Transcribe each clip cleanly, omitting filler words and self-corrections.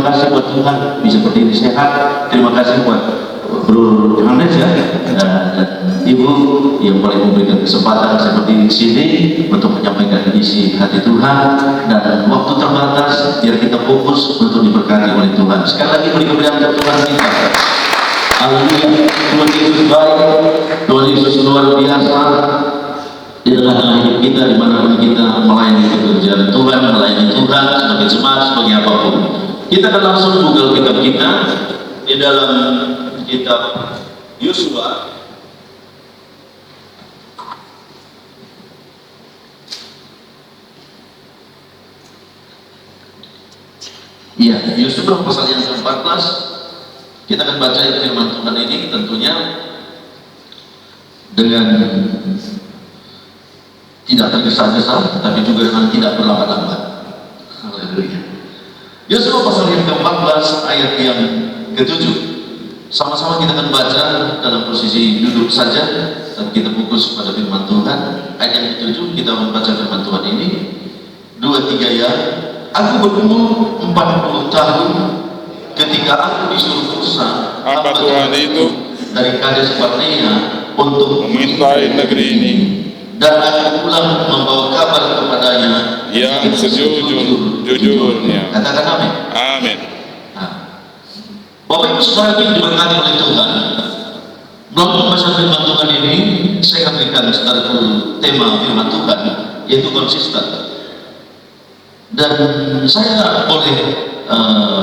Terima kasih buat Tuhan bisa berdiri sehat. Terima kasih buat Bro Johannes ya dan Ibu yang boleh memberikan kesempatan saya berdiri di sini untuk menyampaikan isi hati Tuhan, dan waktu terbatas biar kita fokus untuk diberkati oleh Tuhan. Sekali lagi beri kemuliaan untuk Tuhan kita. Haleluya. Tuhan Yesus baik, Tuhan Yesus luar biasa di tengah-tengah hidup kita, dimanapun kita melayani pekerjaan Tuhan, melayani Tuhan sebagai jemaat, sebagai apapun. Kita akan langsung buka kitab kita di dalam kitab Yosua. Iya, Yosua pasal yang ke-14. Kita akan baca firman Tuhan ini tentunya dengan tidak tergesa-gesa, tapi juga dengan tidak berlambat-lambat. Haleluya. Yosua pasal yang ke-14 ayat yang ke-7. Sama-sama kita akan baca dalam posisi duduk saja, dan kita fokus pada firman Tuhan. Ayat yang ke-7 kita membaca firman Tuhan ini. 2-3 ya. Aku berumur 40 tahun ketika aku disuruh Musa hamba Tuhan itu dari Kades Barnea untuk mengintai negeri ini, dan aku pulang membawa kabar kepadanya yang sejujur-jujurnya. Katakan amin. Amin. Nah, Bapak Ibu Saudara yang diberkati oleh Tuhan, melalui pembahasan firman Tuhan ini saya akan berikan satu tema firman Tuhan, yaitu konsisten. Dan saya boleh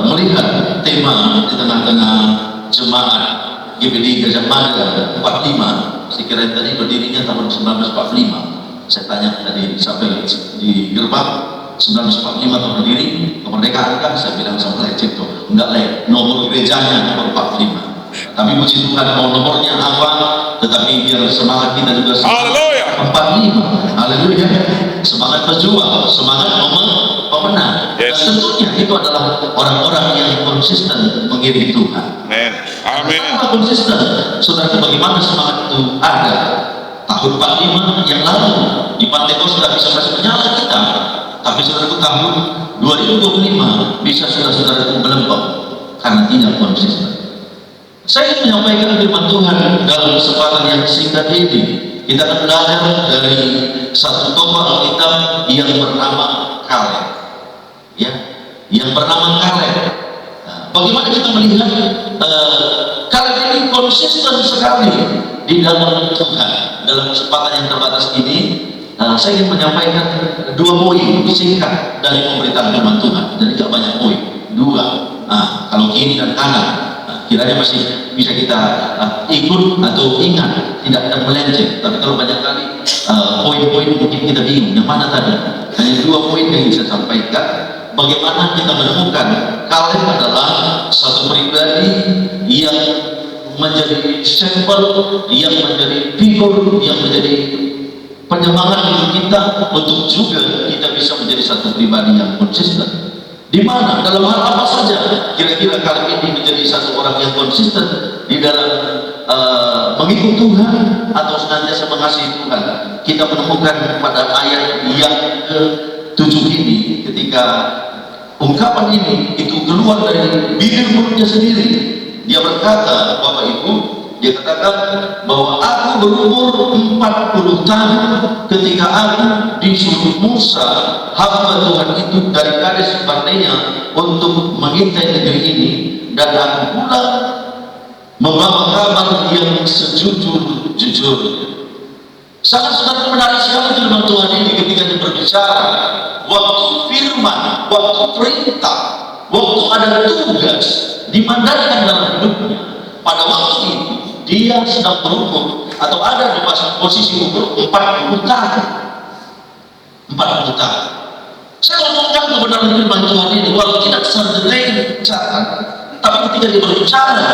melihat tema di tengah-tengah jemaat GBD Gajah Mada 45. Saya kira tadi berdirinya tahun 1945. Saya tanya tadi sampai di gerbang 1945 tahun berdiri, kemerdekaan kan? Saya bilang sama lecet tuh, enggak lah, nomor gerejanya nomor 45. Tapi puji Tuhan mau nomornya apa, tetapi biar semangat kita juga Haleluya. 45. Haleluya. Semangat berjuang, semangat pemenang. Yes. Dan tentunya itu adalah orang-orang yang konsisten mengiring Tuhan. Amin. Amin. Kenapa konsisten? Saudara, bagaimana semangat itu ada? Tahun 45 yang lalu di Pantai sudah bisa masih menyala kita, tapi saudaraku tahun 2025 bisa saudara-saudara itu melempem karena tidak konsisten. Saya ingin menyampaikan firman Tuhan dalam kesempatan yang singkat ini. Kita akan belajar dari satu tokoh Alkitab yang bernama Kaleb, ya, yang bernama Kaleb. Nah, bagaimana kita melihat Kaleb ini konsisten sekali di dalam Tuhan. Dalam kesempatan yang terbatas ini, saya ingin menyampaikan 2 poin singkat dari pemberitaan firman Tuhan. Jadi tidak banyak poin, 2. Kalau kiri dan kanan, kiranya masih bisa kita ikut atau ingat, tidak ada melenceng. Tapi kalau banyak kali poin-poin mungkin kita bingung yang mana tadi. Hanya 2 poin yang saya sampaikan. Bagaimana kita menemukan Kaleb adalah satu pribadi yang menjadi sampel, yang menjadi figur, yang menjadi penyemangat hidup kita untuk juga kita bisa menjadi satu pribadi yang konsisten. Di mana dalam hal apa saja kira-kira Kaleb ini menjadi satu orang yang konsisten di dalam mengikut Tuhan atau senantiasa mengasihi Tuhan. Kita menemukan pada ayat yang ke-7 ini, ketika ungkapan ini itu keluar dari bibir mulutnya sendiri. Dia berkata, Bapak Ibu, dia katakan bahwa aku berumur 40 tahun ketika aku disuruh Musa hamba Tuhan itu dari Kades Barnea untuk mengintai negeri ini, dan aku pula membawa kabar yang sejujur-jujurnya. Sangat menarik sekali firman Tuhan ini ketika dia berbicara. Waktu firman, waktu perintah, waktu ada tugas dimandatkan dalam hidupnya, pada waktu itu dia sedang berumur atau ada di posisi umur 40 tahun. 40 tahun. Saya ngomongkan kebenaran firman Tuhan ini walau tidak sederhana cara, tapi ketika dia berbicara,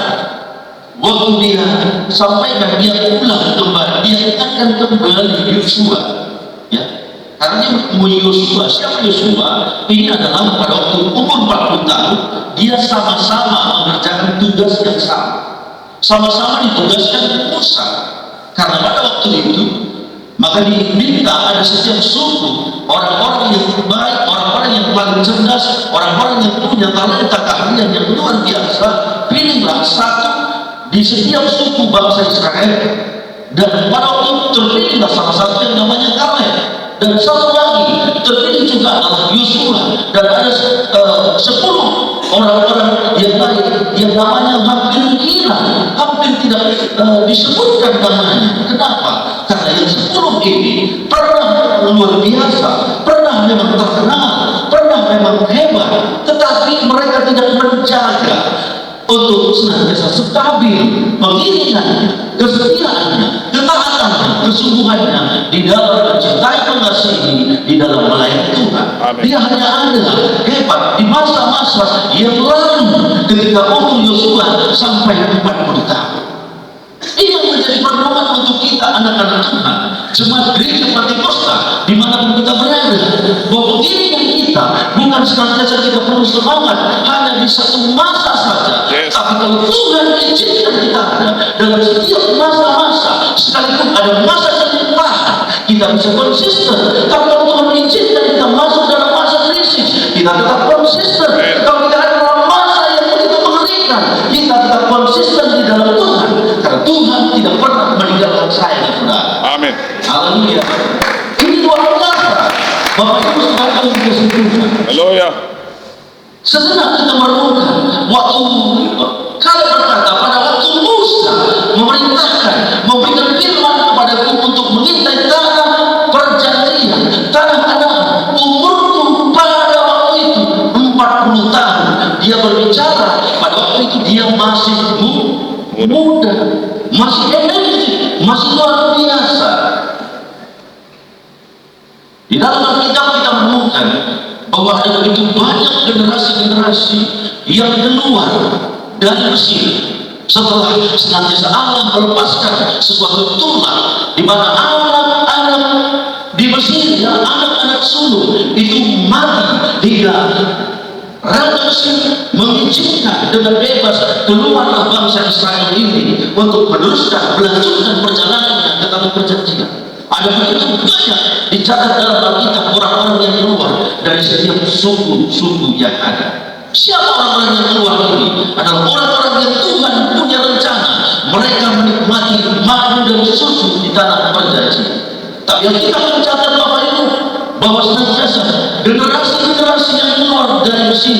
waktu dia sampaikan, dia ulang kembali, dia ingatkan kembali Yosua, ya, karena dia menemui Yosua. Siapa Yosua? Ini adalah pada waktu umur 40 tahun dia sama-sama mengerjakan tugas yang sama-sama ditugaskan Musa. Karena pada waktu itu maka diminta ada setiap suku orang-orang yang baik, orang-orang yang paling cerdas, orang-orang yang punya talenta keahlian yang luar biasa. Pilihlah satu di setiap suku bangsa Israel, dan pada waktu itu terpilihlah salah satu yang namanya Kaleb, dan satu lagi terpilih juga adalah Yosua, dan ada 10 orang-orang yang lain yang namanya hampir hilang, hampir tidak disebutkan namanya. Kenapa? Karena yang 10 ini pernah luar biasa, pernah memang terkenal, pernah memang hebat, tetapi mereka tidak menjaga untuk senantiasa stabil pengiringannya, kesetiaannya, ketaatannya, kesungguhannya di dalam mencintai, mengasihi, di dalam melayani Tuhan. Amin. Dia hanya ada hebat di masa-masa yang lalu ketika umur Yosua sampai 40 tahun. Ini yang menjadi pedoman untuk kita anak-anak Tuhan, jemaat gereja Pentakosta dimanapun kita berada, bahwa pengiringan kita bukan senantiasa kita perlu semangat hanya di satu masa saja. Yes. Tapi kalau Tuhan izinkan kita ada dalam setiap masa-masa, sekalipun ada masa jenuh, kita bisa konsisten. Tapi kalau Tuhan izinkan kita masuk dalam masa krisis, kita tetap konsisten. Kalau kita ada dalam masa yang begitu mengerikan, kita tetap konsisten di dalam Tuhan, karena Tuhan tidak pernah meninggalkan saya dan saudara. Amin. Haleluya. Ini luar biasa. Bapak Ibu saudara yang dikasihi Tuhan. Haleluya. Sejenak kita merenungkan waktu Kaleb berkata, pada waktu Musa memerintahkan, memberikan firman kepadaku untuk mengintai tanah perjanjian, tanah Kanaan, umurku pada waktu itu 40 tahun. Dia berbicara pada waktu itu dia masih muda, masih energi, masih luar biasa. Di dalam Alkitab kita menemukan bahwa ada begitu banyak generasi-generasi yang keluar dari Mesir setelah senantiasa Allah melepaskan sesuatu tulah, di mana anak-anak di Mesir, ya, anak-anak sulung itu mati hingga Raja Mesir mengizinkan dengan bebas keluarlah bangsa Israel ini untuk meneruskan, melanjutkan perjalanannya ke tanah perjanjian. Ada begitu banyak dicatat dalam Alkitab orang-orang yang keluar dari setiap suku-suku yang ada. Siapa orang-orang yang keluar ini? Adalah orang-orang yang Tuhan punya rencana mereka menikmati madu dan susu di tanah perjanjian. Tapi yang kita mencatat Bapak Ibu, bahwa senantiasa generasi-generasi yang keluar dari Mesir,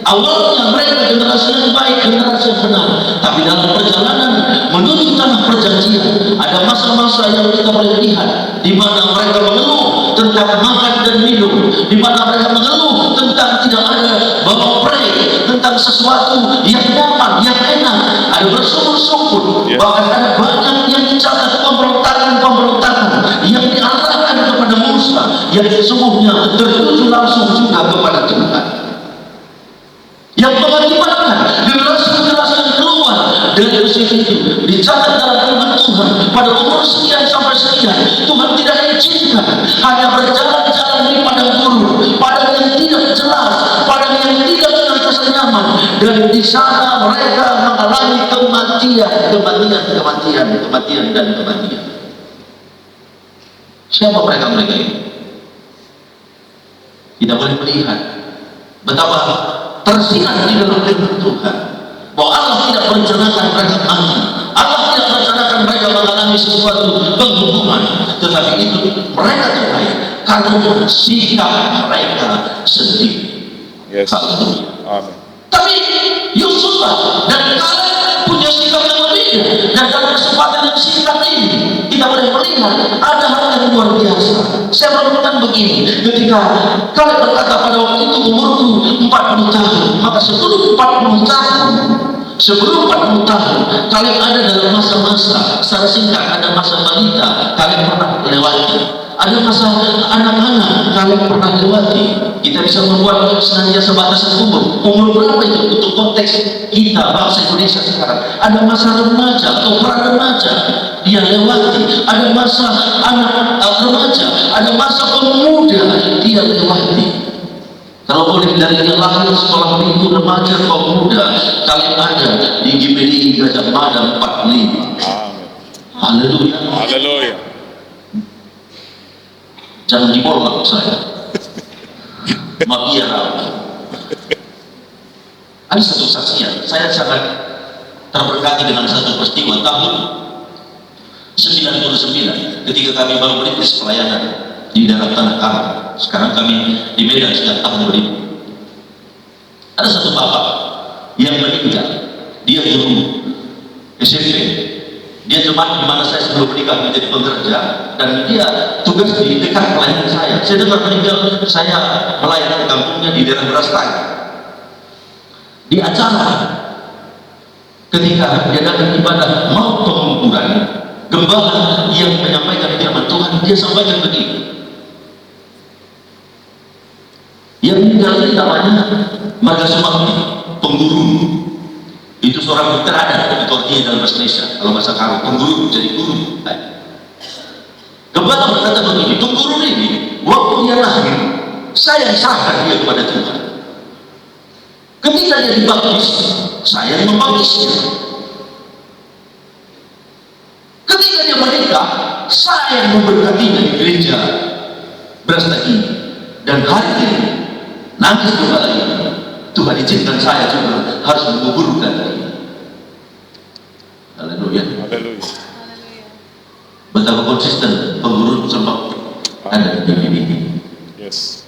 awalnya mereka generasi yang baik, generasi yang benar, tapi dalam perjalanan menuju tanah perjanjian ada masa-masa yang kita boleh lihat di mana mereka mengeluh tentang makan dan minum, di mana mereka mengeluh tentang tidak ada bawa prei, tentang sesuatu yang nyaman, yang enak, ada bersungguh-sungguh. Bahkan ada banyak yang dicatat pemberontakan yang diarahkan kepada Musa, yang sesungguhnya tertuju langsung juga kepada Tuhan, yang mengakibatkan generasi-generasi yang keluar dari Mesir itu dicatat dalam firman Tuhan pada umur sekian sampai sekian. Tuhan tidak izinkan, hanya berjalan-jalan di padang gurun, padang yang tidak jelas, padang yang tidak senantiasa nyaman, dan di sana mereka mengalami kematian dan kematian. Siapa mereka ini? Kita boleh melihat betapa tersirat di dalam firman Tuhan bahwa Allah tidak merencanakan mereka mati, Allah tidak merencanakan mereka mengalami sesuatu penghukuman, tetapi itu mereka tuai karena sikap mereka sendiri. Yes. Amin. Tapi Yosua dan Kaleb punya sikap yang berbeda, dan dalam kesempatan yang singkat ini kita boleh melihat ada hal yang luar biasa. Saya menemukan begini, ketika Kaleb berkata pada waktu itu umurku 40 tahun, maka sebelum 40 tahun Kaleb ada dalam masa-masa, secara singkat ada masa balita Kaleb pernah lewati, ada masa anak-anak Kaleb pernah lewati. Kita bisa membuat senantiasa batasan umur berapa itu untuk konteks kita bangsa Indonesia sekarang. Ada masa remaja atau pra remaja dia lewati, ada masa anak remaja, ada masa pemuda dia lewati. Kalau boleh dari dia lahir sekolah minggu remaja pemuda, Kaleb ada di GPDI Gajah Mada 45. Haleluya. Haleluya. Jangan dibolak saya. Mafia rapi. Ada satu saksian, saya sangat terberkati dengan satu peristiwa tahun 99 ketika kami baru merintis pelayanan di dalam Tanah Karang. Sekarang kami di Medan sejak tahun 2000. Ada satu bapak yang meninggal, dia guru SMP, dia jemaat di mana saya sebelum menikah menjadi pekerja, dan dia tugas di dekat pelayanan saya. Saya dengar meninggal, saya melayani di kampungnya di daerah Brastagi. Di acara ketika dia datang ibadah mau pengukuran, gembala yang menyampaikan firman Tuhan, dia sampaikan begini. Yang meninggal ini namanya Marga Sumakti, pengguru. Itu seorang dokter ada di Turki dalam bahasa Indonesia, kalau bahasa Arab pengguru, jadi guru. Gembala berkata begini, pengguru ini waktu dia lahir, saya serahkan dia kepada Tuhan. Ketika dia dibaptis, saya yang membaptisnya. Ketika dia menikah, saya yang memberkatinya di gereja Brastagi. Dan hari ini nangis gembala ini, Tuhan izinkan saya juga harus menguburkan dia. Haleluya. Haleluya. Betapa konsisten pengguru sempat ada di ini. Yes.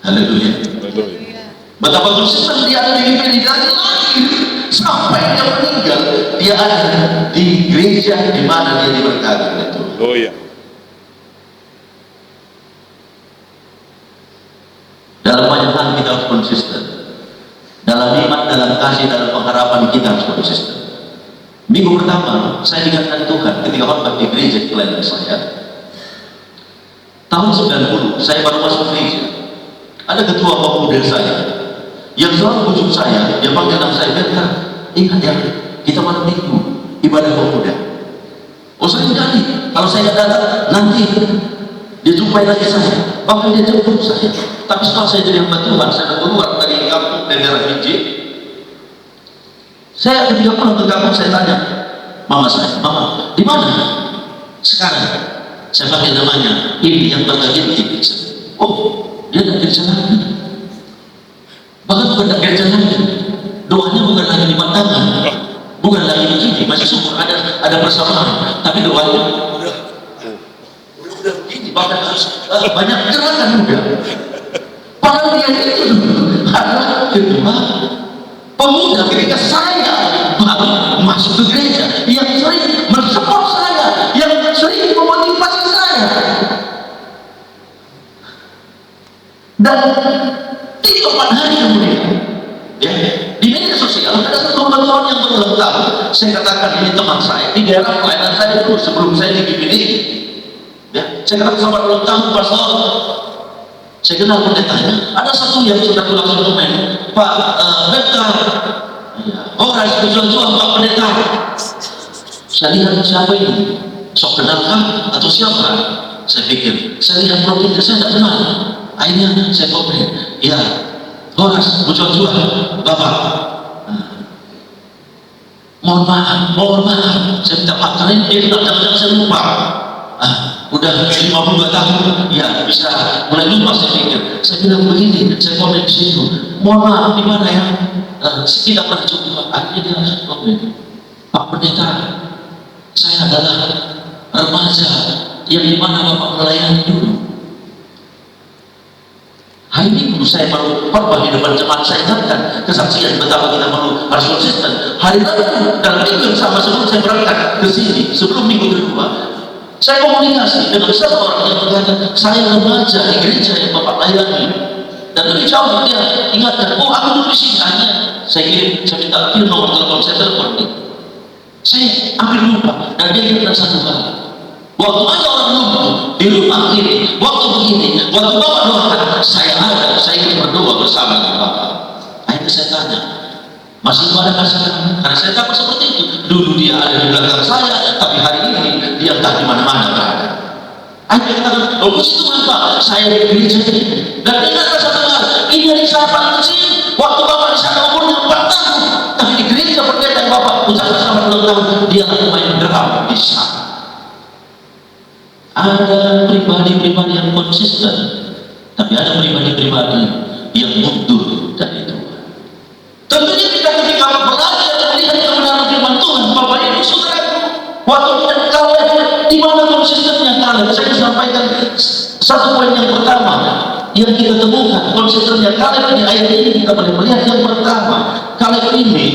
Haleluya. Haleluya. Betapa konsisten dia ada di ini dari lahir sampai dia meninggal, dia ada di gereja di mana dia diberkati oleh Tuhan. Haleluya. Dalam banyak hal kita harus konsisten. Dalam iman, dalam kasih, dalam pengharapan kita harus konsisten. Minggu pertama saya diingatkan Tuhan ketika khotbah di gereja pelayanan saya. Tahun 90 saya baru masuk gereja. Ada ketua pemuda saya yang selalu bujuk saya, dia panggil nama saya, "Berta, ingat ya, kita malam minggu ibadah pemuda." Oh, saya jadi kalau saya datang nanti dia jumpai lagi saya, bahkan dia jemput saya. Tapi setelah saya jadi hamba Tuhan, saya keluar dari kampung dari daerah Biji. Saya ketika pulang ke kampung, saya tanya mama saya, "Mama, di mana sekarang?" Saya pakai namanya, ini yang bagian ini. Oh, dia tidak gereja lagi. Bahkan bukan tidak gereja lagi. Doanya bukan lagi di tangan, bukan lagi begini, masih syukur ada persamaan. Tapi doanya udah begini, bahkan harus banyak gerakan udah. Padahal dia itu adalah ketua pemuda ketika saya baru masuk ke gereja, yang sering mensupport saya, yang sering memotivasi saya. Dan 3-4 hari kemudian, ya, di media sosial ada satu teman yang berulang tahun. Saya katakan ini teman saya di daerah pelayanan saya dulu sebelum saya di BPD. Ya, saya katakan selamat ulang tahun Pastor. Saya kenal pendetanya, ada satu yang sudah langsung komen, "Pak Berta, orang jual-jual Pak Pendeta." Saya lihat siapa ini, sok kenalkah atau siapa? Saya pikir, saya lihat profilnya, saya tidak kenal. Akhirnya saya komen, "Ya, Horas jual-jual Bapak. Mohon maaf, saya minta maaf karena dia tidak jangan saya lupa. Udah 52 tahun, ya bisa mulai lupa saya pikir. Saya bilang begini, saya komen di situ, mohon maaf di mana ya, saya tidak pernah jumpa." Akhirnya dia komen, "Pak Pendeta, saya adalah remaja yang dimana Bapak melayani dulu." Hari Minggu saya baru khotbah di depan jemaat, saya ingatkan kesaksian betapa kita perlu harus konsisten. Hari Rabu dalam minggu yang sama sebelum saya berangkat ke sini, sebelum minggu kedua, saya komunikasi dengan seseorang yang berkata, "Saya remaja di gereja yang Bapak layani." Dan lebih jauh dia ingatkan, "Oh, aku dulu di sini." Hanya saya kirim, saya minta kirim nomor telepon, saya telepon dia. Saya ambil lupa, dan dia ingatkan satu hal. Waktu ada orang lumpuh di rumah ini, waktu begini, waktu Bapak doakan, saya ada, saya ingin berdoa bersama dengan Bapak. Akhirnya saya tanya, "Masih ada masalah?" Karena saya takut seperti itu. Dulu dia ada di belakang saya, tapi hari ini dia entah di mana-mana berada. Akhirnya katakan, "Oh, puji Tuhan Pak, saya di gereja ini." Dan ingatkan satu hal, ini dari saya paling kecil, waktu Bapak di sana umurnya 4 tahun, tapi di gereja pendeta yang Bapak ucapkan selamat ulang tahun, dia akan main drum di sana. Ada pribadi-pribadi yang konsisten, tapi ada pribadi-pribadi yang mundur dari Tuhan. Tentunya kita ketika belajar melihat kebenaran firman Tuhan, Bapak Ibu Saudara, waktu kita Kaleb, di mana konsistennya Kaleb? Saya sampaikan satu poin yang pertama yang kita temukan konsistennya Kaleb di ayat ini. Kita boleh melihat yang pertama, Kaleb ini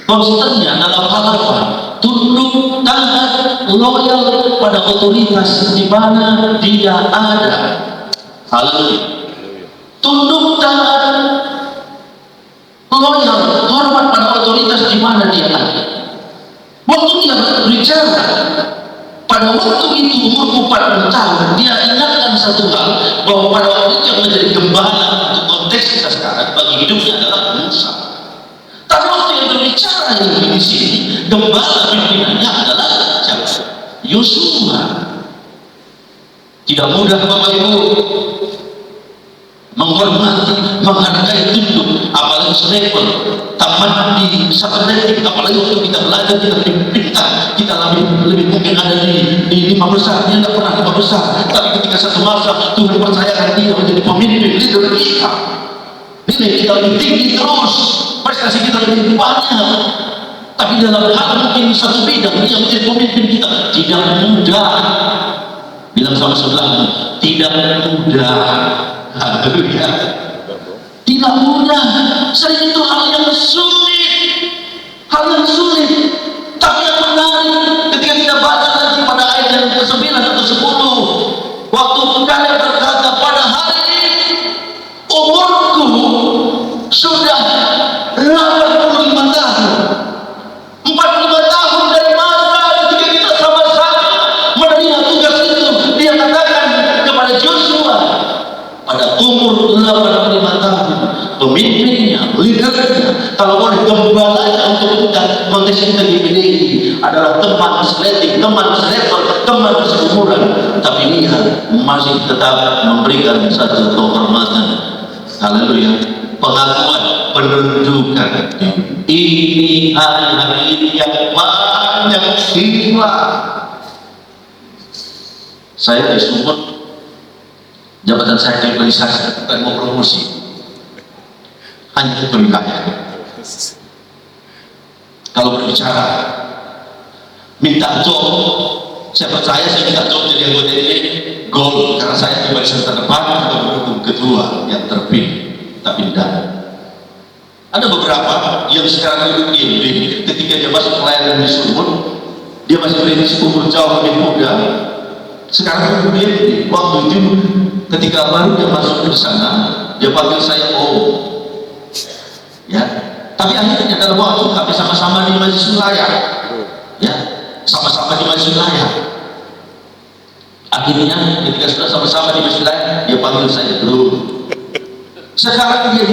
konsistennya dalam hal apa? Tunduk, taat, loyal pada otoritas di mana dia ada. Haleluya. Tunduk, taat, loyal, hormat pada otoritas di mana dia ada. Waktu dia berbicara, pada waktu itu umur 40 tahun, dia ingatkan satu hal, bahwa pada waktu itu yang menjadi gembala untuk konteks kita sekarang bagi hidupnya adalah Musa. Tapi waktu yang berbicara di sini, gembala pimpinannya adalah Yosua. Tidak mudah Bapak Ibu menghormati, menghargai, tunduk, apalagi selevel taman di sahabat, apalagi waktu kita belajar, kita pintar, kita lebih mungkin ada di 5 besar, dia tidak pernah 5 besar, tapi ketika satu masa Tuhan percayakan dia menjadi pemimpin leader kita, ini kita lebih tinggi terus, prestasi kita lebih banyak, tapi dalam hal mungkin satu bidang dia menjadi pemimpin kita tidak mudah. Bilang sama sebelahmu, tidak mudah. Haleluya. Tidak mudah. Sering itu hal yang sulit. Hal yang sulit. Tapi yang menarik ketika kita baca nanti pada ayat yang ke-9 atau 10. Waktu Kaleb berkata, pada hari ini umurku sudah 85 tahun. 45 tahun dari masa ketika kita sama-sama menerima tugas itu. Dia katakan kepada Joshua, pada umur 85 tahun, pemimpinnya, leadernya, kalau boleh gembalanya untuk kita konteks kita dimiliki adalah teman seleting, teman selevel, teman seumuran, tapi dia masih tetap memberikan satu kehormatan. Haleluya. Pengakuan, penunjukan. Ini hari-hari yang banyak hilang. Saya di Sumut, jabatan saya digitalisasi, bukan mau promosi, hanya itu wilayah. Kalau berbicara minta job, saya percaya saya minta job jadi anggota ini goal, karena saya di barisan terdepan atau mendukung kedua yang terpilih. Tapi tidak. Ada beberapa yang sekarang duduk di MD, ketika dia masuk pelayanan di Sumut, dia masih berintis umur jauh lebih muda. Sekarang duduk di MD. Waktu itu ketika baru dia masuk ke sana, dia panggil saya Om. Ya, tapi akhirnya dalam waktu kami sama-sama di Majelis Wilayah, ya, sama-sama di Majelis Wilayah. Akhirnya ketika sudah sama-sama di Majelis Wilayah, dia panggil saya Bro. Sekarang dia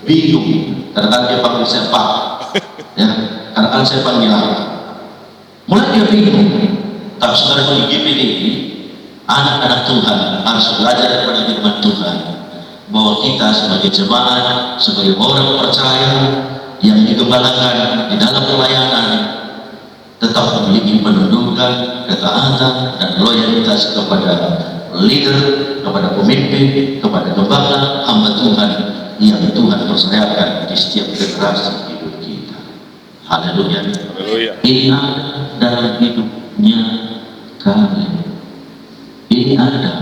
bingung, karena dia panggil saya Pak, ya, karena saya panggil apa? Mulai dia bingung. Tapi saudara di GPD ini, anak-anak Tuhan harus belajar kepada firman Tuhan, bahwa kita sebagai jemaat, sebagai orang percaya yang digembalakan di dalam pelayanan, tetap memiliki penundukan, ketaatan, dan loyalitas kepada leader, kepada pemimpin, kepada gembala, hamba Tuhan yang Tuhan percayakan di setiap generasi hidup kita. Haleluya. Ini ada dalam hidupnya Kaleb. Ini ada,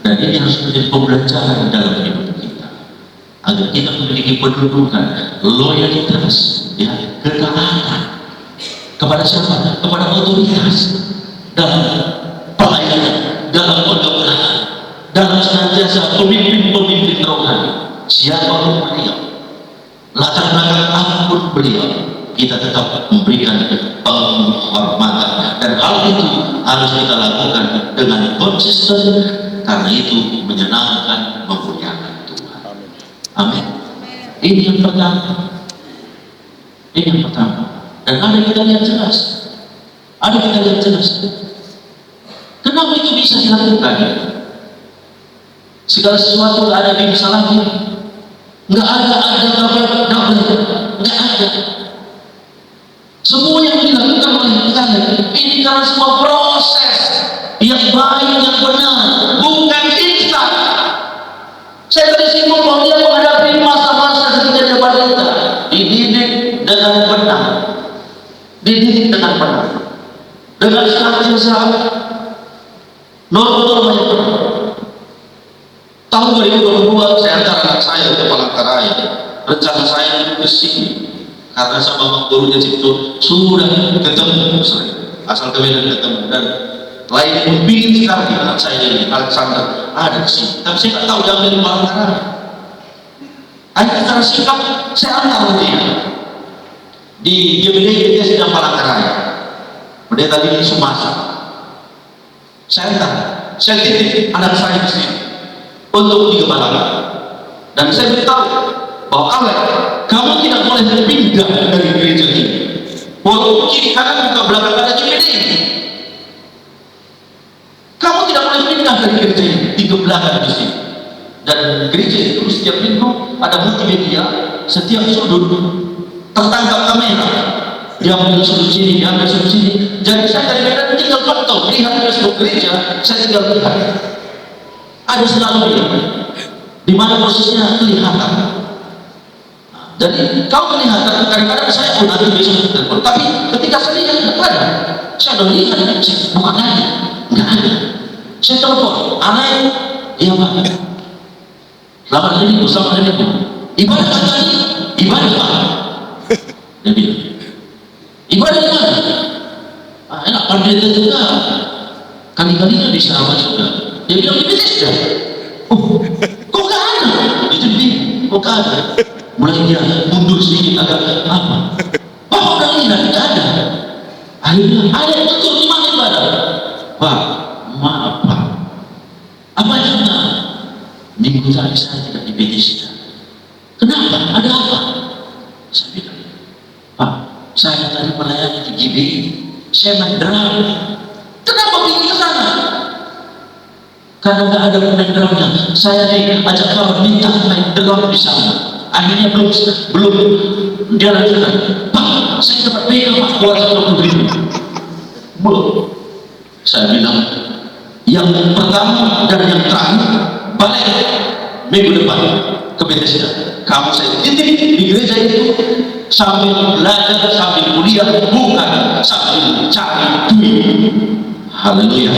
dan ini harus menjadi pembelajaran dalam hidup kita, agar kita memiliki penundukan, loyalitas, ya, ketaatan kepada siapa? Kepada otoritas dalam pelayanan, dalam penggebalaan, dalam senantiasa pemimpin-pemimpin rohani, siapapun beliau, latar belakang apapun beliau, kita tetap memberikan penghormatan, dan hal itu harus kita lakukan dengan konsisten, karena itu menyenangkan, memuliakan Tuhan. Amin. Ini yang pertama. Ini yang pertama. Dan ada kita lihat jelas. Ada kita lihat jelas. Kenapa itu bisa dilakukan? Segala sesuatu nggak ada yang bisa lagi. Nggak ada nggak ada. Semua yang dilakukan oleh Kaleb ini karena semua proses yang baik, yang benar, bukan instan. Saya tadi singgung benar, dididik dengan benar, dengan sehat, norma-norma yang benar. Tahun 2022 saya antar anak saya ke Palangkaraya. Rencana saya ke sini karena sama Bang gurunya Cipto sudah ketemu saya, asal ke Medan ketemu, dan lain pun sekali anak saya ini Alexander ada di sini, tapi saya nggak tahu dia ambil di Palangkaraya. Akhirnya secara sikap saya antar dia di GBD dia sedang Palangkaraya, pendeta di Sumasa. Saya antar, saya titip anak saya di sini untuk digembalakan, dan saya beritahu bahwa Alex, kamu tidak boleh pindah dari gereja ini, walaupun kiri kanan buka belakang ada GBD ini. Kamu tidak boleh pindah dari gereja ini, digembalakan di sini. Dan gereja itu setiap minggu ada multimedia, setiap sudut tertangkap kamera, dia ambil sudut sini, dia ambil sudut sini. Jadi saya dari Medan tinggal pantau, lihat Facebook gereja, saya tinggal lihat. Ada selalu di mana posisinya kelihatan. Jadi kau kelihatan, kadang-kadang saya pun nanti besok telepon, tapi ketika saya lihat tidak ada, saya udah lihat, saya bukan lagi, nggak ada. Saya telepon, aneh, iya Pak. Selamat hari Minggu, selamat hari Minggu. Ibadah tadi, ibadah Pak. Dia bilang, ibadah di mana? Ah, enak pendeta juga. Kali-kalinya bisa apa juga. Dia bilang di Bethesda. Oh, kok gak ada? Itu dia, kok gak ada? Mulai dia mundur sedikit agak apa? Pak, udah lihat tidak ada. Akhirnya ada yang betul di mana ibadah? Pak, maaf Pak. Apa yang benar? Minggu tadi saya tidak di Bethesda. Kenapa? Ada apa? Saya bilang, Pak, saya tadi melayani di GBI. Saya main drum. Kenapa pergi ke sana? Karena nggak ada pemain drumnya. Saya diajak kawan minta main drum di sana. Akhirnya belum dia lanjutkan. Pak, saya dapat PK Pak, 250.000. Belum. Saya bilang, yang pertama dan yang terakhir balik minggu depan ke Bethesda. Kamu saya titip di gereja itu sambil belajar, sambil kuliah, bukan sambil cari duit. Haleluya.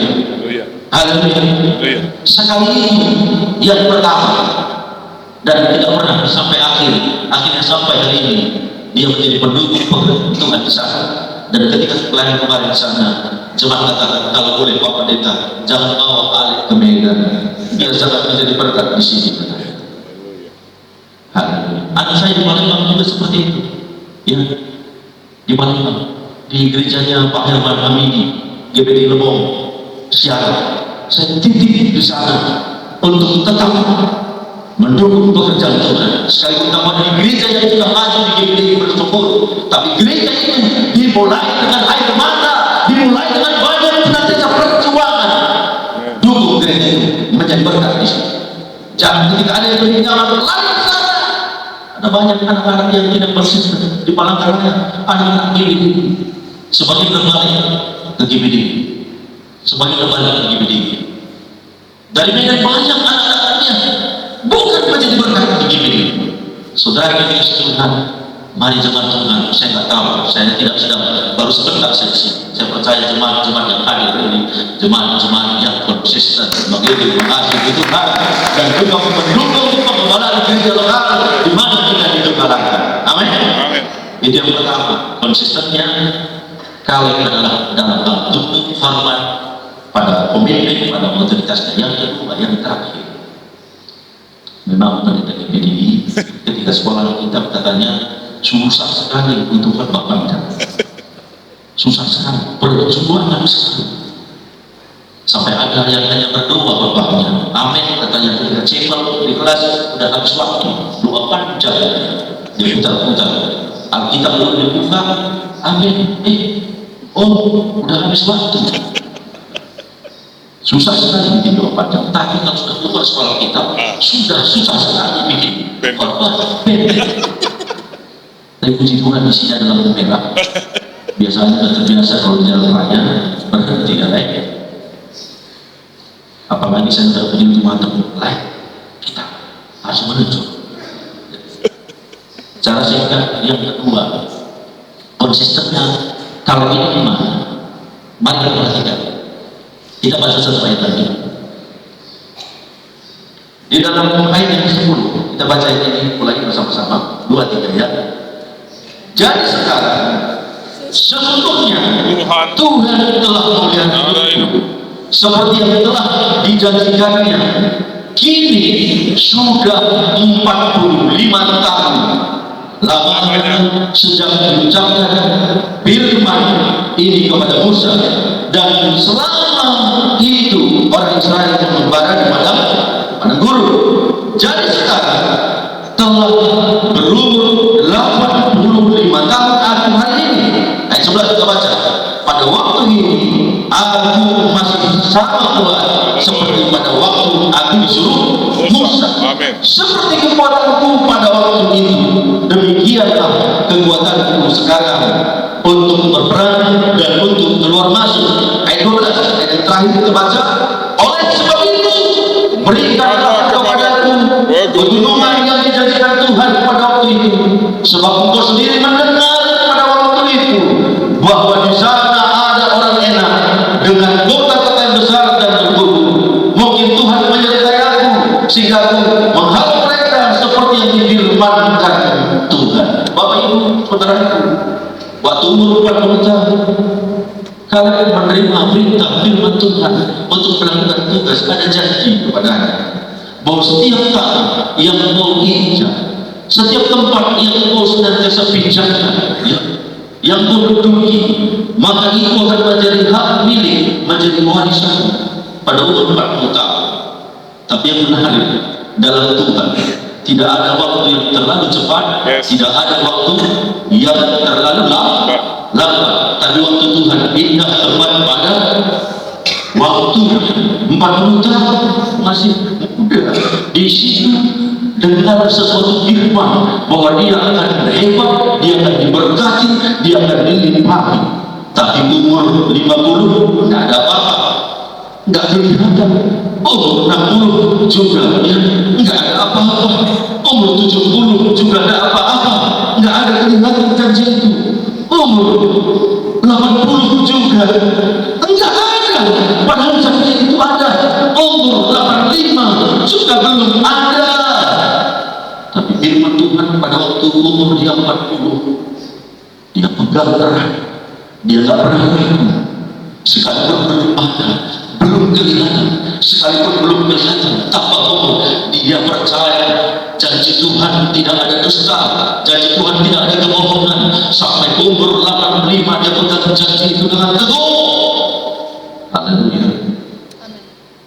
Haleluya. Sekali itu yang pertama, dan tidak pernah sampai akhirnya sampai hari ini dia menjadi pendukung Tuhan di sana. Dan ketika pelayanan kemarin di sana, jemaat katakan, kalau boleh Pak Pendeta, jangan bawa Alex ke Medan, biar sangat menjadi berkat di sini. Anak saya di Palembang juga seperti itu, ya, di Palembang, di gerejanya Pak Herman Hamidi, GBD Lebong, siaran. Saya titip di sana untuk tetap mendukung pekerjaan Tuhan. Sekalipun nama di gereja yang sudah maju di GBD bersyukur, tapi gereja itu dimulai dengan air mata, dimulai dengan banyak senantiasa perjuangan. Dukung gereja itu menjadi berkat di sini. Jangan ketika ada yang berjalan lari ke sana. Ada banyak anak-anak yang tidak persis di Palangkaraya, anak-anak GBD, sebagai kembali ke GBD, sebagai kembali ke GBD. Dari Medan banyak anak-anaknya bukan menjadi berkat di GBD. Saudara yang Tuhan, mari jemaat Tuhan. Saya nggak tahu, saya tidak sedang baru sebentar sesi. Saya percaya jemaat-jemaat yang hadir ini, jemaat-jemaat yang konsisten mengirim mengasihi Tuhan dan juga mendukung pengembangan gereja lokal di mana kita digembalakan. Amin. Itu yang pertama, konsistennya. Kalau adalah dalam bentuk hormat pada pemimpin, pada otoritasnya. Yang kedua, yang terakhir, memang pendeta GBD ketika sekolah kita katanya susah sekali untuk berbakti, susah sekali, perjuangan sekali, sampai ada yang hanya berdoa bapaknya, amin katanya. Ketika cebal di kelas udah habis waktu 24 jam dia putar-putar Alkitab belum dibuka, amin, oh udah habis waktu. Susah sekali bikin 24 jam, tapi kalau sudah keluar sekolah kita sudah susah sekali bikin khotbah pendek. Tapi puji Tuhan isinya dalam merah. Biasanya sudah terbiasa kalau jalan raya berhenti ya like. Apalagi saya sudah punya ultimatum like, kita harus menuju. Cara singkat yang kedua, Konsistennya kalau ini gimana? Mari kita perhatikan. Kita baca satu ayat lagi. Di dalam ayat yang ke-10, kita baca ayat ini mulai bersama-sama. 2-3 ya. Jadi sekarang sesungguhnya Tuhan telah memuliakan hidupku seperti yang telah dijanjikannya. Kini sudah 45 tahun lamanya sejak diucapkan firman ini kepada Musa, dan selama itu orang Israel mengembara di padang gurun. Jadi sekarang telah berumur 85 tahun aku hari ini. Ayat 11 kita baca. Pada waktu ini aku masih sama kuat seperti pada waktu aku disuruh Musa. Seperti kekuatanku pada waktu itu, demikianlah kekuatanku sekarang untuk berperang dan untuk keluar masuk. Ayat 12, ayat yang terakhir kita baca. Oleh sebab itu berikanlah kepadaku pegunungan yang dijadikan Tuhan pada waktu itu, sebab engkau sendiri mendengar pada waktu itu bahwa di sana ada orang enak dengan kota-kota yang besar dan berkubu. Mungkin Tuhan menyertai aku sehingga aku menghalau mereka seperti yang difirmankan Tuhan. Bapak Ibu saudaraku, waktu umur 40 tahun kalian menerima perintah firman Tuhan untuk melakukan tugas. Ada janji kepadanya bahwa setiap tahun yang kau injak, setiap tempat yang kau senantiasa pinjamkan, yang kau duduki, maka itu akan menjadi hak milik, menjadi warisan pada umur 40 tahun. Tapi yang menarik, dalam Tuhan tidak ada waktu yang terlalu cepat, tidak ada waktu yang terlalu lambat. Tapi waktu Tuhan indah tepat pada waktu 40 tahun masih muda. Di situ dengar sesuatu firman bahwa dia akan hebat, dia akan diberkati, dia akan dilimpahi. Tapi umur 50 tidak ada apa-apa, nggak kelihatan. Umur 60 juga nggak ada apa-apa. Umur 70 juga ada apa-apa, nggak ada kelihatan janji itu. Umur 80 juga enggak ada, padahal janji itu ada. Umur 85 juga belum ada. Tapi firman Tuhan pada waktu umur dia 40, dia pegang erat, dia nggak pernah ragu. Sekalipun belum ada, belum kelihatan, sekalipun belum kelihatan tanpa umur, dia percaya janji Tuhan tidak ada dusta, janji Tuhan tidak ada kebohongan. Sampai umur 85 dia pegang janji itu dengan teguh. Haleluya.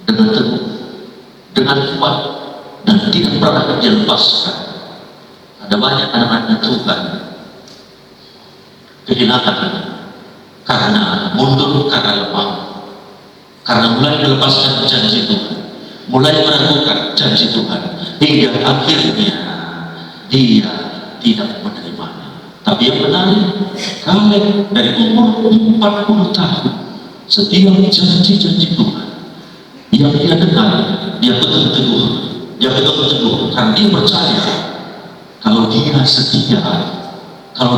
Dengan teguh, dengan kuat, dan tidak pernah dia lepaskan. Ada banyak anak-anak Tuhan kehilangan karena mundur, karena lemah, karena mulai melepaskan janji Tuhan, mulai meragukan janji Tuhan, hingga akhirnya dia tidak menerimanya. Tapi yang menarik, Kaleb dari umur 40 tahun, setiap janji-janji Tuhan yang dia dengar, dia pegang teguh, karena dia percaya kalau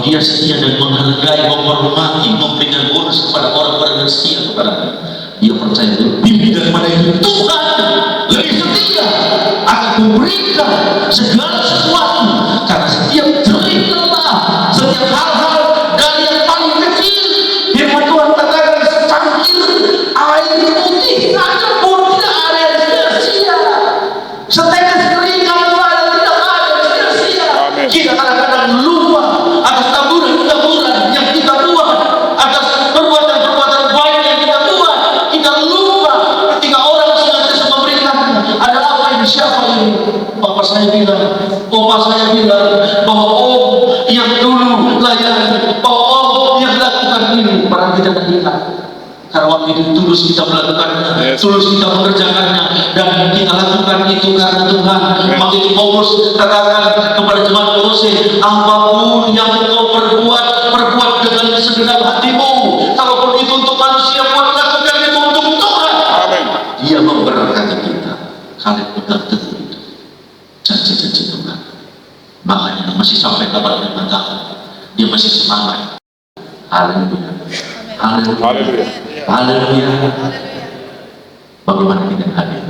dia setia dan menghargai, menghormati, memberikan bonus kepada orang-orang yang setia kepadanya. Dia percaya lebih daripada itu, Tuhan lebih setia akan memberikan segala sesuatu. Karena setiap jerih lelah, setiap hal-hal dari yang paling kecil, firman Tuhan katakan secangkir air putih saja pun tidak ada yang sia-sia. Setetes keringat Tuhan tidak ada yang sia-sia. Kita kadang-kadang lupa atas taburan-taburan yang kita buat, atas perbuatan-perbuatan baik yang kita buat. Kita lupa ketika orang senantiasa memberikan. Ada apa ini? Siapa ini? Bapak saya bilang bahwa yang dulu layani, bahwa yang lakukan ini, barang kita tidak ingat. Karena waktu itu tulus kita melakukannya, tulus kita mengerjakannya, dan kita lakukan itu karena Tuhan. Maka itu Paulus katakan kepada jemaat Kolose, apapun yang kau perbuat dengan segenap hatimu. Kalaupun itu untuk manusia, lakukan itu untuk Tuhan. Amin. Dia memberkati kita. Kalian pegang teguh itu janji-janji Tuhan. Makanya masih sampai 85 tahun dia masih semangat. Haleluya. Haleluya. Haleluya. Haleluya. Bagaimana kita hadir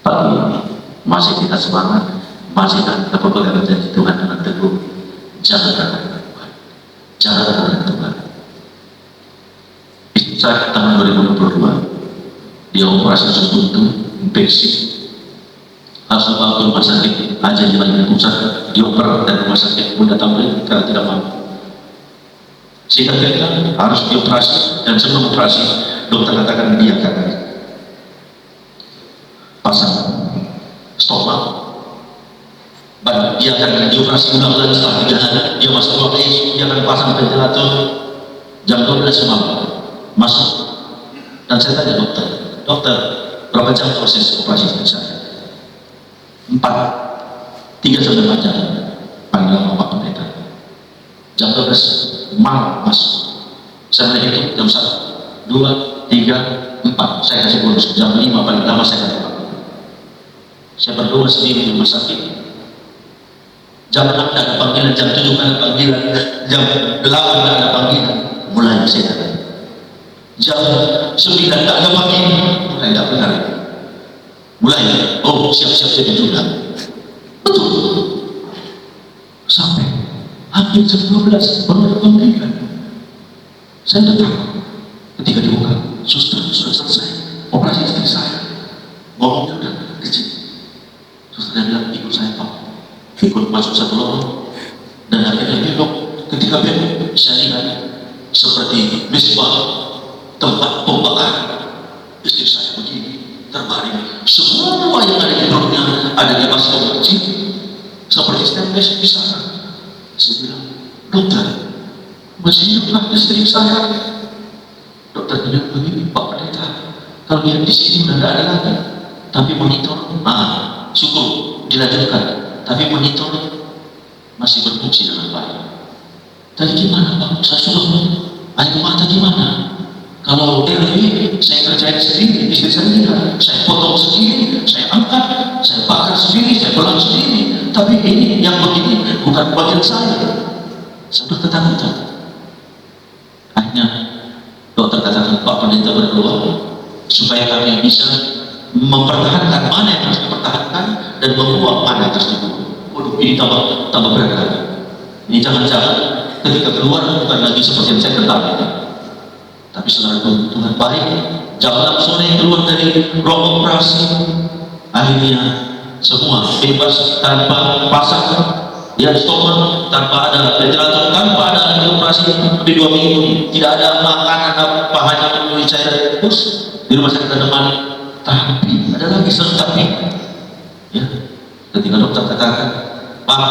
pagi ini? Masih kita semangat, masih kita pegang janji Tuhan dengan teguh. Jangan ragukan Tuhan. Jangan ragukan Tuhan. Saat tahun 2022 dia operasi buntu infeksi, harus dibawa ke rumah sakit aja di Bali Pusat, dioper dari rumah sakit Bunda Tamrin karena tidak mampu. Sehingga kita harus dioperasi, dan sebelum operasi dokter katakan dia akan pasang stoma, dia akan dioperasi mudah-mudahan setelah 3 hari dia masuk ruang ICU, dia akan pasang ventilator jam 12 malam masuk. Dan saya tanya dokter berapa jam proses operasi saya? 3 sampai 4 jam paling lama Pak Pendeta. Jam 12 malam masuk. Saya melihat jam 1, 2, 3, 4 saya kasih bonus. Jam 5 paling lama saya kasih Pak. Saya berdoa sendiri di rumah sakit. Jam 6 ada panggilan, jam 7 ada panggilan, jam 8 ada panggilan. Mulai saya datang. Jam 9 tak ada panggilan, mulai tak benar. Mulai, oh siap-siap saya juga. Betul. Sampai hampir jam 12 baru ada panggilan. Saya datang. Ketika dibuka, suster sudah selesai operasi istri saya. Ngomongnya udah kecil. Susternya bilang ikut saya Pak. Ikut masuk satu lorong dan akhirnya belok. Ketika belok, saya lihat seperti misbah tempat pembakaran. Istri saya begini terbaring, semua yang ada di perutnya ada di baskom kecil seperti stainless di sana. Saya bilang, dokter, masih hiduplah istri saya. Dokter bilang begini, Pak Pendeta, kalau lihat di sini udah tidak ada lagi, tapi monitor, syukur dilanjutkan, tapi monitor masih berfungsi dengan baik. Tadi gimana Pak? Saya sudah air mata gimana? Kalau RW saya kerjain sendiri, istri saya tidak, saya potong sendiri, saya angkat, saya bakar sendiri, saya belah sendiri. Tapi ini yang begini bukan bagian saya. Saya sudah ketakutan. Akhirnya dokter katakan, Pak Pendeta berdoa supaya kami bisa mempertahankan mana yang harus dipertahankan dan membuang mana yang harus dibuang. Waduh, ini tambah berat lagi. Ini jangan-jangan ketika keluar bukan lagi seperti yang saya ketahui. Tapi saudara Tuhan baik, jam 6 sore keluar dari ruang operasi, akhirnya semua bebas tanpa pasang ya stoma, tanpa ada ventilator, tanpa ada operasi di 2 minggu, tidak ada makanan apa hanya memenuhi cairan terus di rumah sakit ada mani. Tapi ada lagi satu tapi ya, ketika dokter katakan, Pak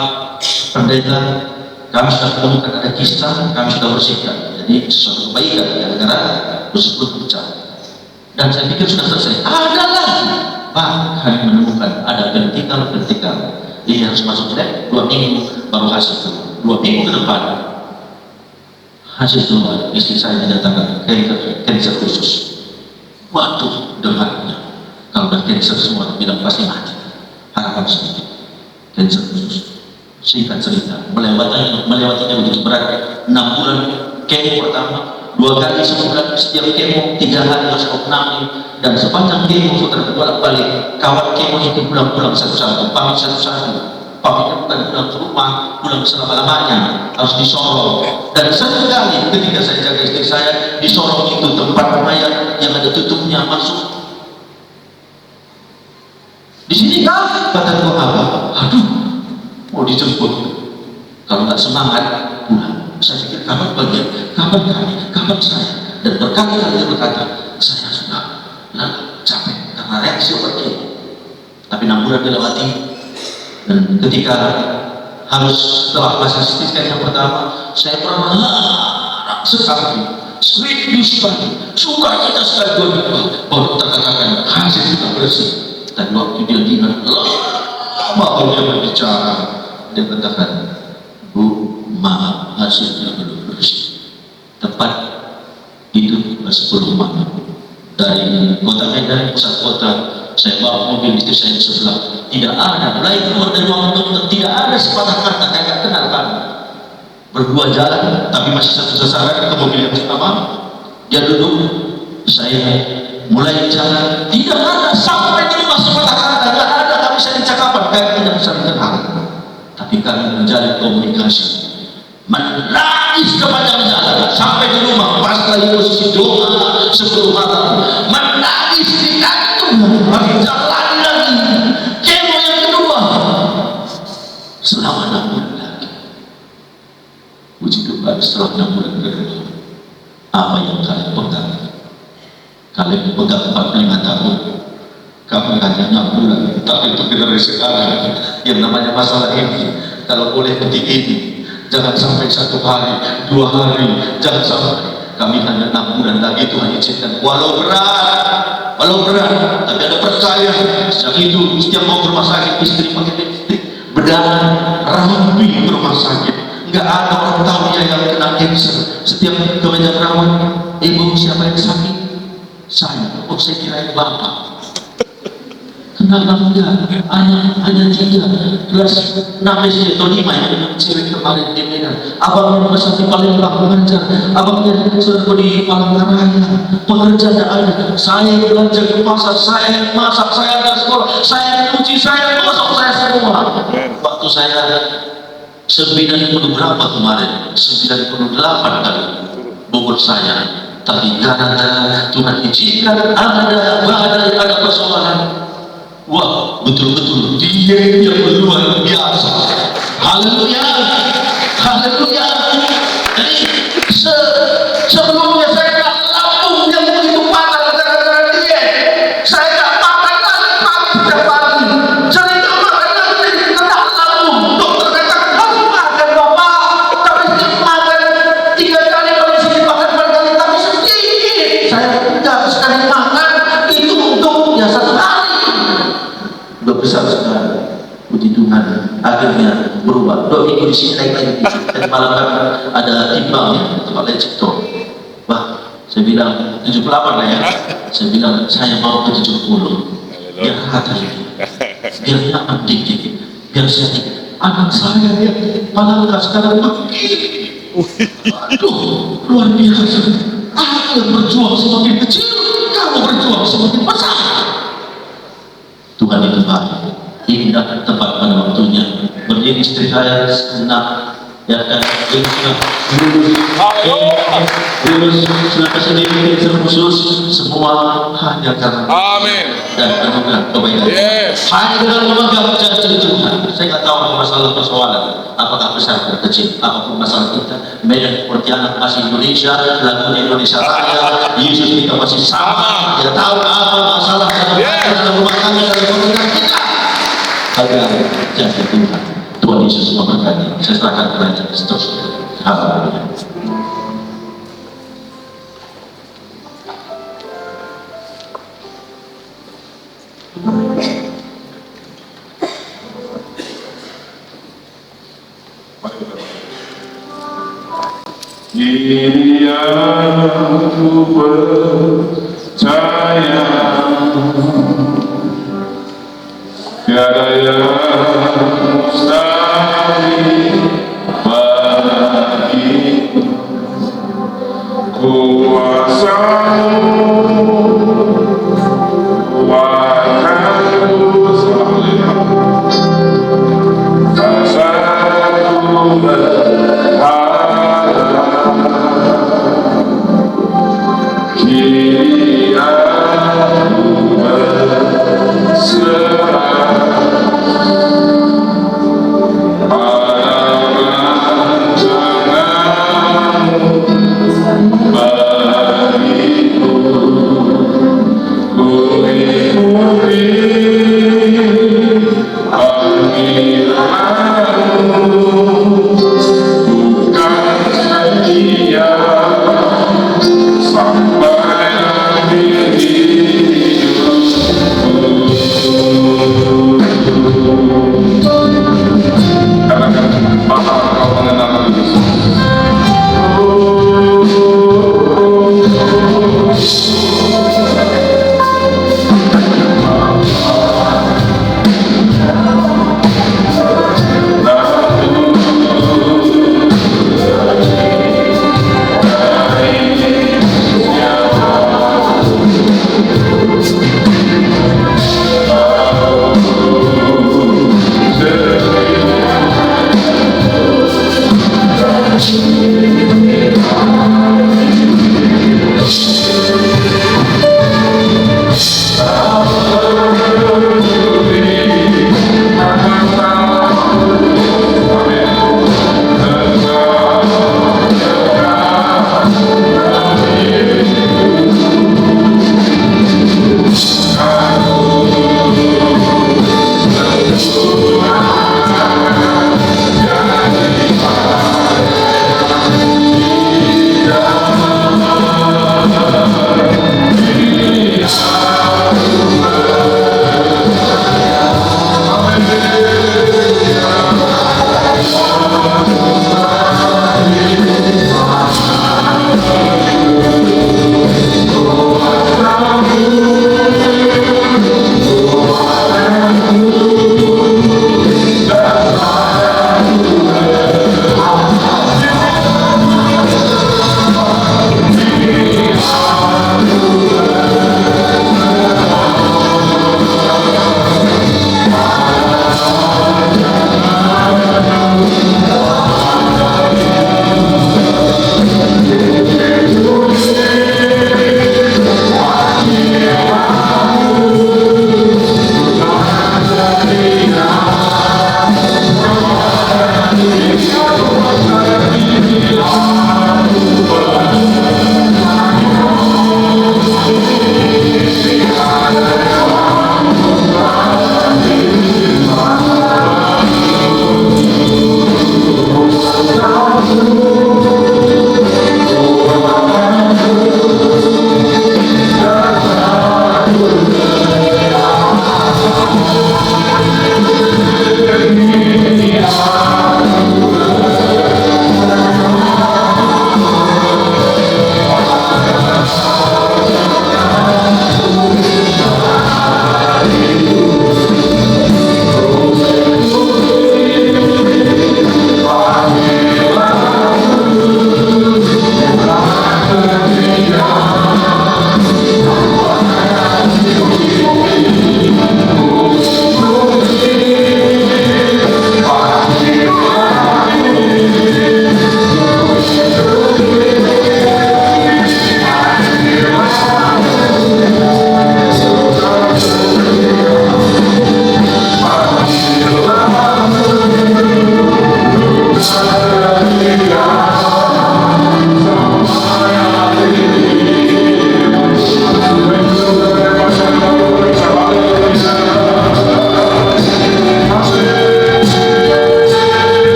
Pendeta, kami sudah menemukan ada kista, kami sudah bersihkan. Jadi sesuatu kebaikan gara-gara tersebut pecah. Dan saya pikir sudah selesai. Ada lagi, Pak, kami menemukan ada vertikal. Ini harus masuk lab 2 minggu baru hasil keluar. 2 minggu ke depan hasil keluar, istri saya dinyatakan kanker khusus. Waduh, dengarnya kalau berkanker semua bilang pasti mati. Harapan sedikit. Kanker khusus. Singkat cerita, melewatinya begitu berat. 6 bulan kemo pertama, 2 kali sebulan, setiap kemo 3 hari harus opname, dan sepanjang kemo sudah bolak-balik. Kawan kemo itu pulang-pulang satu-satu, pamit satu-satu. Pamitnya bukan pulang ke rumah, pulang selama-lamanya, harus disorong. Dan seringkali ketika saya jaga istri saya, disorong itu tempat mayat yang ada tutupnya masuk. Di sini kah? Kata Tuhan apa? Aduh, mau dijemput. Kalau nggak semangat, pulang. Saya pikir kapan bagian, kapan kami, kapan saya. Dan berkali-kali dia berkata, saya sudah capek karena reaksi seperti itu. Tapi 6 bulan dilewati, dan ketika harus setelah masa siskan yang pertama, saya berharap sekali, serius sekali, sukacita sekali baru terkatakan hasil sudah bersih. Dan waktu dia diingat lama dia berbicara, dia katakan, Bu, maaf hasilnya belum bersih. Tepat itu 10 malam dari kota Medan, pusat kota. Saya bawa mobil itu saya di sebelah, tidak ada, mulai keluar dari ruangan dokter, tidak ada sepatah kata, saya tidak kenal kamu. berdua jalan tapi masih satu sasaran, ke mobil yang sama. Dia duduk, saya mulai jalan, tidak ada sampai di rumah sebelah kanan, tidak ada kami saling cakapan, kayak tidak saling kenal. Tapi kami menjalin komunikasi, menangis sepanjang jalan sampai di rumah. Pas lagi posisi doa sebelum malam, menangis di kantung, lagi jalan lagi kemo yang kedua selama 6 bulan lagi. Puji Tuhan, setelah 6 bulan kedua, apa yang kalian pegang? Kalian pegang 45 tahun, kami hanya 6 bulan. Tapi itu generasi sekarang yang namanya masalah ini, kalau boleh begini, jangan sampai 1 hari, 2 hari, jangan sampai. Kami hanya 6 bulan lagi Tuhan izinkan, walau berat, tapi ada percaya. Sejak itu setiap mau ke rumah sakit, istri pakai lipstick, bedah, rapi ke rumah sakit. Nggak ada orang tahu dia yang kena cancer. Setiap ke meja perawat, ibu siapa yang sakit? Saya. Oh, saya kirain bapak. Kenapa enggak? Hanya 3 kelas 6 SD atau 5 yang cewek kemarin di Medan. Abang yang besar di Palembang mengajar, abangnya sudah di Palangkaraya, pengerjaan ada. Saya belajar ke pasar, saya masak, saya ada sekolah, saya cuci, saya gosok, saya semua. Waktu saya 90 berapa kemarin? 98 kali bobot saya. Tapi karena Tuhan izinkan ada badai, ada persoalan. Wah, betul-betul dia yang luar biasa. Haleluya, haleluya. Jadi sebelumnya saya tak lambung yang begitu patah gara-gara dia. Saya tak makan nasi pagi setiap pagi. Saya tak makan nasi tetap lambung. Dokter katakan harus makan bapak, tapi sedikit makan 3 kali kalau sedikit makan berkali tapi sedikit. Saya tidak sekali makan itu untuknya 1 kali. Udah besar sekali. Puji Tuhan, akhirnya berubah. 2 minggu di sini naik lagi. Dan malam kan ada timbang ya, tempat lecito. Wah, saya bilang 78 lah ya. Saya bilang saya mau ke 70. Biar kata ini, biar nyaman dikit, biar saya anak saya ya, padahal sekarang begini. Aduh, luar biasa. Aku yang berjuang semakin kecil, kamu berjuang semakin besar. Tuhan itu baik. Ini datang tepat pada waktunya. Berdiri istri saya senang, ya kan? Lulus selama sendiri khusus semua hanya karena Amin. dan anugerah kebaikan. Yes. Hanya dengan memegang janji Tuhan. Saya nggak tahu masalah persoalan, apakah besar atau kecil, apapun masalah kita. Medan Pontianak masih Indonesia, lagunya Indonesia Raya, Yesus kita masih sama. Tidak tahu apa masalah dalam rumah tangga dalam pernikahan kita. Agar janji Tuhan, Tuhan Yesus memberkati. Saya serahkan kepada Kristus. Haleluya. Ini aku percaya, tiada yang mustahil bagiku. Kuasa-Mu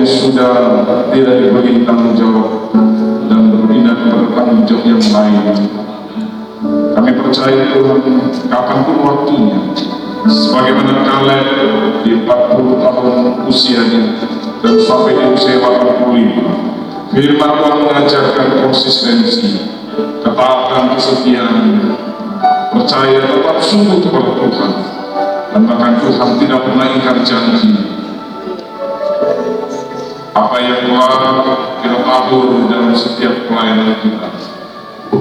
yang sudah tidak diberi tanggung jawab dan berpindah kepada tanggung jawab yang lain. Kami percaya Tuhan, kapanpun waktunya, sebagaimana Kaleb di 40 tahun usianya dan sampai di usia 85, firman Tuhan mengajarkan konsistensi, ketaatan, kesetiaan, percaya tetap sungguh kepada Tuhan, dan bahkan Tuhan tidak pernah ingkar janji. Apa yang telah kita tabur dalam setiap pelayanan kita,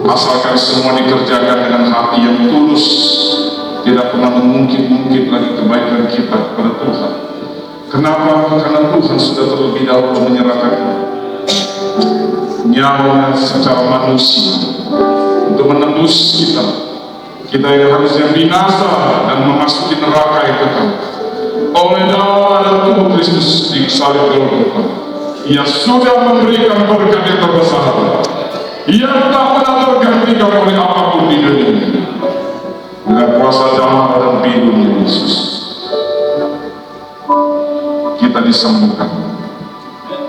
asalkan semua dikerjakan dengan hati yang tulus, tidak pernah mengungkit-ungkit lagi kebaikan kita kepada Tuhan. Kenapa? Karena Tuhan sudah terlebih dahulu menyerahkan nyawanya secara manusia untuk menembus kita yang harusnya binasa dan memasuki neraka yang kekal. Oleh darah tubuh Kristus di salib Golgota, Ia sudah memberikan berkat yang terbesar yang tak pernah tergantikan oleh apapun di dunia. Dengan kuasa darah dan bidungnya Yesus, kita disembuhkan.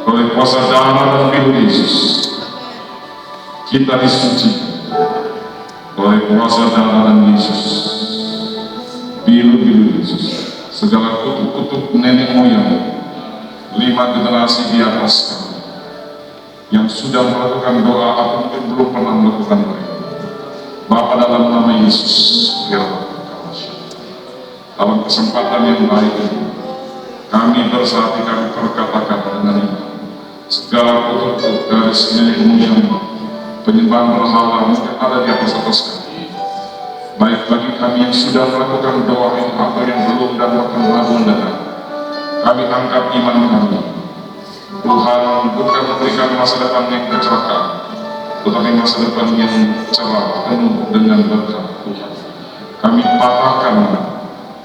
Oleh kuasa darah dan bidung Yesus, kita disucikan. Oleh kuasa darah dan Yesus, biru-biru Yesus, segala kutuk-kutuk nenek moyang 5 generasi di atas kami yang sudah melakukan doa atau mungkin belum pernah melakukan mereka, Bapa, dalam nama Yesus, dalam kesempatan yang baik ini, kami bersatu, kami berkatakan dengan ini, segala kutuk dari nenek moyang penyembahan berhala mungkin ada di atas kami, baik bagi kami yang sudah melakukan doa atau yang belum dan akan mendengar. Kami angkat iman kami. Tuhan bukan memberikan masa depan yang kecelakaan, tetapi masa depan yang cerah penuh dengan berkat Tuhan. Kami patahkan,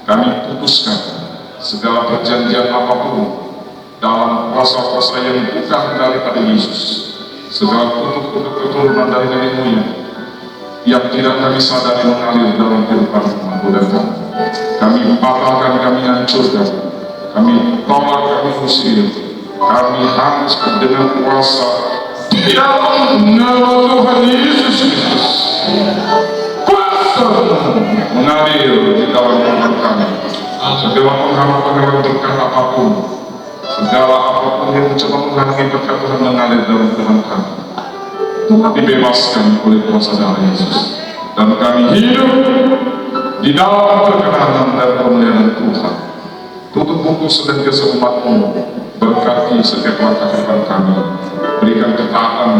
kami putuskan segala perjanjian apapun dalam kuasa-kuasa yang bukan daripada Yesus. Segala kutuk-kutuk keturunan dari nenek moyang yang tidak kami sadari mengalir dalam kehidupan dan kami patahkan, kami hancurkan, kami tolak, kami usir, kami hanguskan dengan kuasa di dalam nama Tuhan Yesus Kristus. Kuasa mengalir di dalam kehidupan kami. Segala pengharapan berkat apapun, segala apapun yang mencoba menghalangi berkat Tuhan mengalir dalam Tuhan kami, Tuhan dibebaskan oleh kuasa darah Yesus, dan kami hidup di dalam perkenanan dan pemulihan Tuhan. Tutup buku senantiasa umat-Mu, berkati setiap langkah kehidupan kami, berikan ketaatan,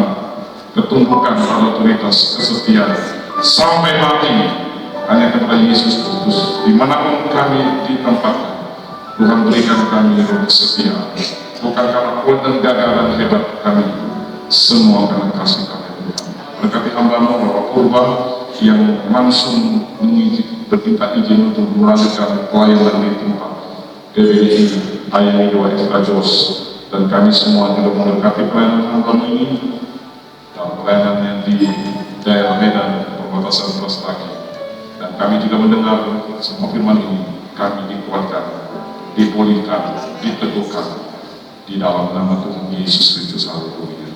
ketundukan pada otoritas, kesetiaan sampai mati hanya kepada Yesus Kristus. Dimanapun kami ditempatkan, Tuhan berikan kami roh kesetiaan, bukan karena kuat dan gagah dan hebat kami, semua karena kasih kami Tuhan. Berkati hamba-Mu Bapak Purba yang langsung berminta izin untuk melanjutkan pelayanan di tempat PBI Ayani 2 Extra Jos, dan kami semua juga memberkati pelayanan hamba-Mu ini dan pelayanan yang di daerah Medan perbatasan Brastagi, dan kami juga mendengar semua firman ini, kami dikuatkan, dipulihkan, diteguhkan di dalam nama Tuhan Yesus Kristus. Haleluya.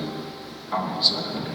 Amin. Silakan.